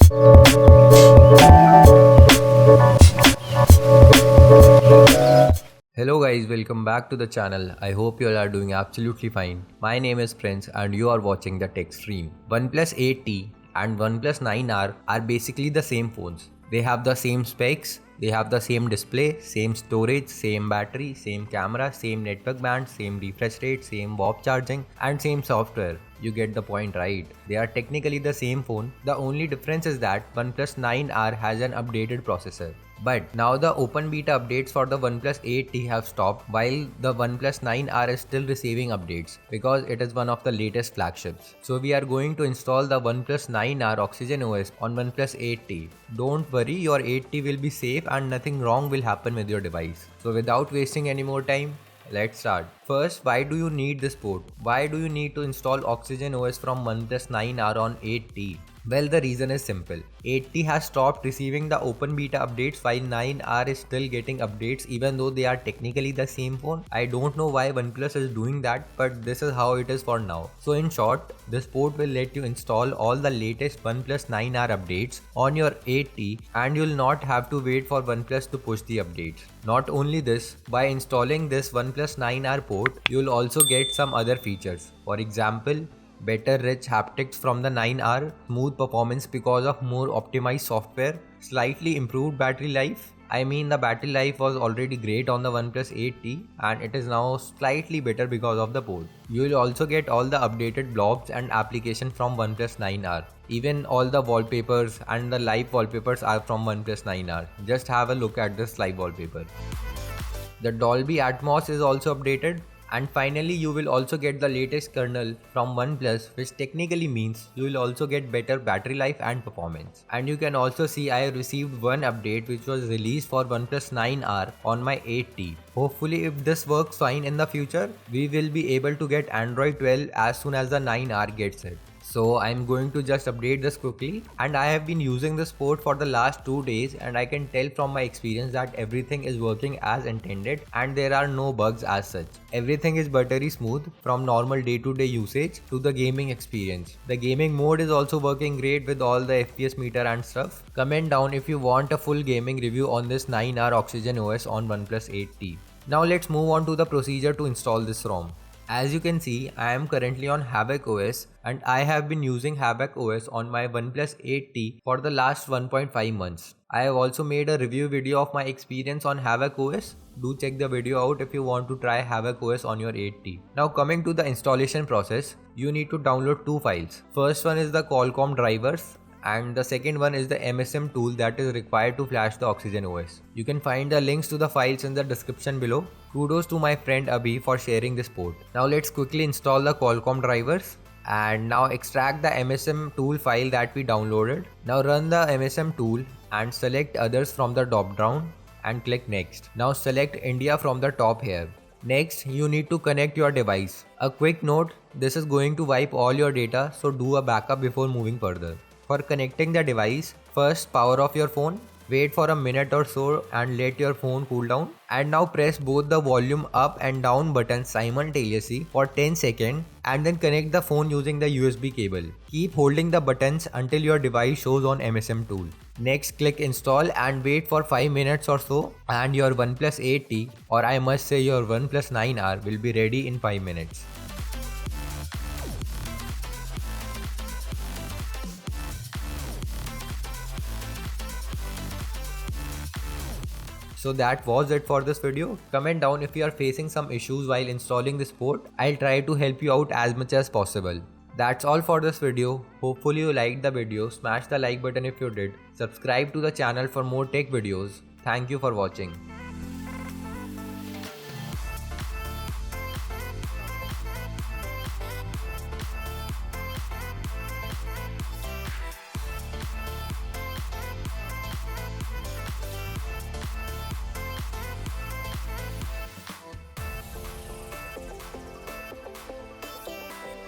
Hello guys, welcome back to the channel. I hope you all are doing absolutely fine. My name is Prince and you are watching the Tech Stream. OnePlus 8T and OnePlus 9R are basically the same phones. They have the same specs, they have the same display, same storage, same battery, same camera, same network band, same refresh rate, same warp charging and same software. You get the point, right? They are technically the same phone. The only difference is that OnePlus 9R has an updated processor. But now the open beta updates for the OnePlus 8T have stopped while the OnePlus 9R is still receiving updates because it is one of the latest flagships. So we are going to install the OnePlus 9R Oxygen OS on OnePlus 8T. Don't worry, your 8T will be safe and nothing wrong will happen with your device. So without wasting any more time, let's start. First, why do you need this port? Why do you need to install Oxygen OS from OnePlus 9R on 8T? Well, the reason is simple. 8T has stopped receiving the open beta updates while 9R is still getting updates even though they are technically the same phone. I don't know why OnePlus is doing that, but this is how it is for now. So in short, this port will let you install all the latest OnePlus 9R updates on your 8T and you'll not have to wait for OnePlus to push the updates. Not only this, by installing this OnePlus 9R port, you'll also get some other features. For example, better rich haptics from the 9R, smooth performance because of more optimized software, slightly improved battery life. I mean, the battery life was already great on the OnePlus 8T and it is now slightly better because of the port. You will also get all the updated blogs and applications from OnePlus 9R. Even all the wallpapers and the live wallpapers are from OnePlus 9R. Just have a look at this live wallpaper. The Dolby Atmos is also updated. And finally, you will also get the latest kernel from OnePlus, which technically means you will also get better battery life and performance. And you can also see I received one update which was released for OnePlus 9R on my 8T. Hopefully, if this works fine in the future, we will be able to get Android 12 as soon as the 9R gets it. So I'm going to just update this quickly, and I have been using this port for the last 2 days and I can tell from my experience that everything is working as intended and there are no bugs as such. Everything is buttery smooth from normal day-to-day usage to the gaming experience. The gaming mode is also working great with all the FPS meter and stuff. Comment down if you want a full gaming review on this 9R Oxygen OS on OnePlus 8T. Now let's move on to the procedure to install this ROM. As you can see, I am currently on Havoc OS and I have been using Havoc OS on my OnePlus 8T for the last 1.5 months. I have also made a review video of my experience on Havoc OS. Do check the video out if you want to try Havoc OS on your 8T. Now coming to the installation process, you need to download 2 files. First one is the Qualcomm drivers and the second one is the MSM tool that is required to flash the Oxygen OS. You can find the links to the files in the description below. Kudos to my friend Abhi for sharing this port. Now let's quickly install the Qualcomm drivers and now extract the MSM tool file that we downloaded. Now run the MSM tool and select others from the drop down and click next. Now select India from the top here. Next, you need to connect your device. A quick note, this is going to wipe all your data, so do a backup before moving further. For connecting the device, first power off your phone, wait for a minute or so and let your phone cool down, and now press both the volume up and down buttons simultaneously for 10 seconds and then connect the phone using the USB cable. Keep holding the buttons until your device shows on MSM tool. Next, click install and wait for 5 minutes or so and your OnePlus 8T, or I must say your OnePlus 9R, will be ready in 5 minutes. So that was it for this video. Comment down if you are facing some issues while installing this port. I'll try to help you out as much as possible. That's all for this video. Hopefully you liked the video. Smash the like button if you did. Subscribe to the channel for more tech videos. Thank you for watching.